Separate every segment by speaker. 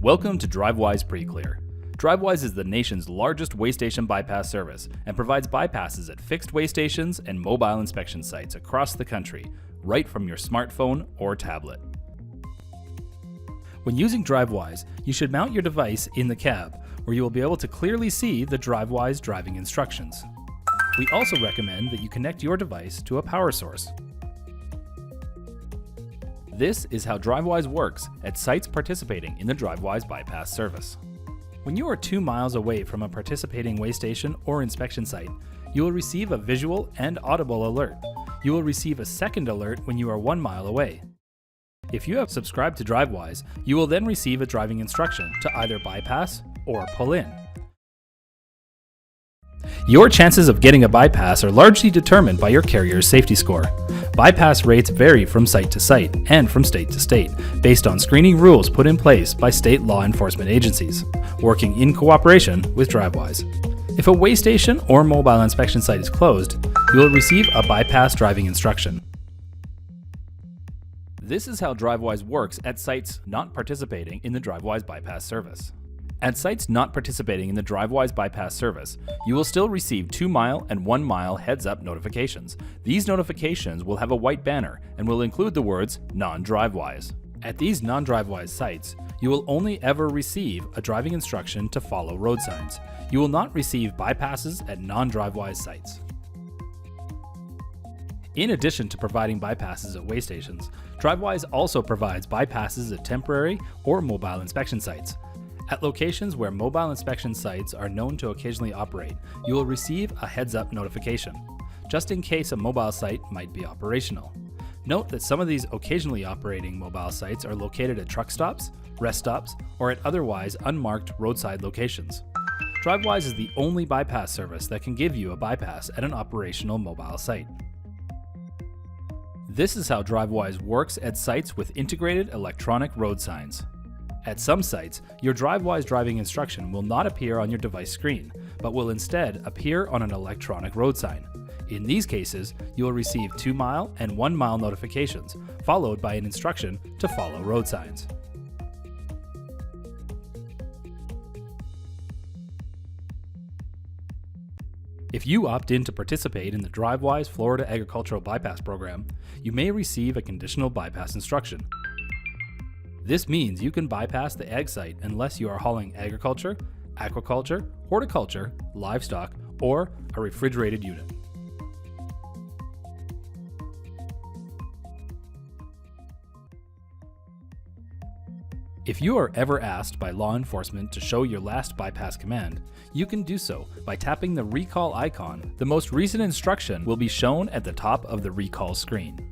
Speaker 1: Welcome to Drivewyze PreClear. Drivewyze is the nation's largest waystation bypass service and provides bypasses at fixed waystations and mobile inspection sites across the country, right from your smartphone or tablet. When using Drivewyze, you should mount your device in the cab, where you will be able to clearly see the Drivewyze driving instructions. We also recommend that you connect your device to a power source. This is how Drivewyze works at sites participating in the Drivewyze bypass service. When you are 2 miles away from a participating waystation or inspection site, you will receive a visual and audible alert. You will receive a second alert when you are 1 mile away. If you have subscribed to Drivewyze, you will then receive a driving instruction to either bypass or pull in. Your chances of getting a bypass are largely determined by your carrier's safety score. Bypass rates vary from site to site and from state to state, based on screening rules put in place by state law enforcement agencies, working in cooperation with Drivewyze. If a waystation or mobile inspection site is closed, you will receive a bypass driving instruction. This is how Drivewyze works at sites not participating in the Drivewyze bypass service. At sites not participating in the Drivewyze bypass service, you will still receive 2 mile and 1 mile heads-up notifications. These notifications will have a white banner and will include the words non-Drivewyze. At these non-Drivewyze sites, you will only ever receive a driving instruction to follow road signs. You will not receive bypasses at non-Drivewyze sites. In addition to providing bypasses at waystations, Drivewyze also provides bypasses at temporary or mobile inspection sites. At locations where mobile inspection sites are known to occasionally operate, you will receive a heads-up notification, just in case a mobile site might be operational. Note that some of these occasionally operating mobile sites are located at truck stops, rest stops, or at otherwise unmarked roadside locations. Drivewyze is the only bypass service that can give you a bypass at an operational mobile site. This is how Drivewyze works at sites with integrated electronic road signs. At some sites, your Drivewyze driving instruction will not appear on your device screen, but will instead appear on an electronic road sign. In these cases, you will receive 2 mile and 1 mile notifications, followed by an instruction to follow road signs. If you opt in to participate in the Drivewyze Florida Agricultural Bypass Program, you may receive a conditional bypass instruction. This means you can bypass the ag site unless you are hauling agriculture, aquaculture, horticulture, livestock, or a refrigerated unit. If you are ever asked by law enforcement to show your last bypass command, you can do so by tapping the recall icon. The most recent instruction will be shown at the top of the recall screen.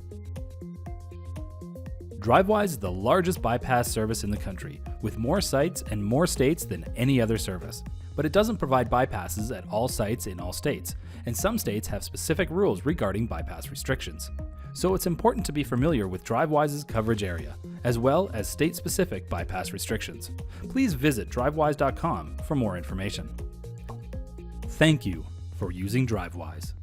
Speaker 1: Drivewyze is the largest bypass service in the country, with more sites and more states than any other service. But it doesn't provide bypasses at all sites in all states, and some states have specific rules regarding bypass restrictions. So it's important to be familiar with Drivewyze's coverage area, as well as state-specific bypass restrictions. Please visit drivewyze.com for more information. Thank you for using Drivewyze.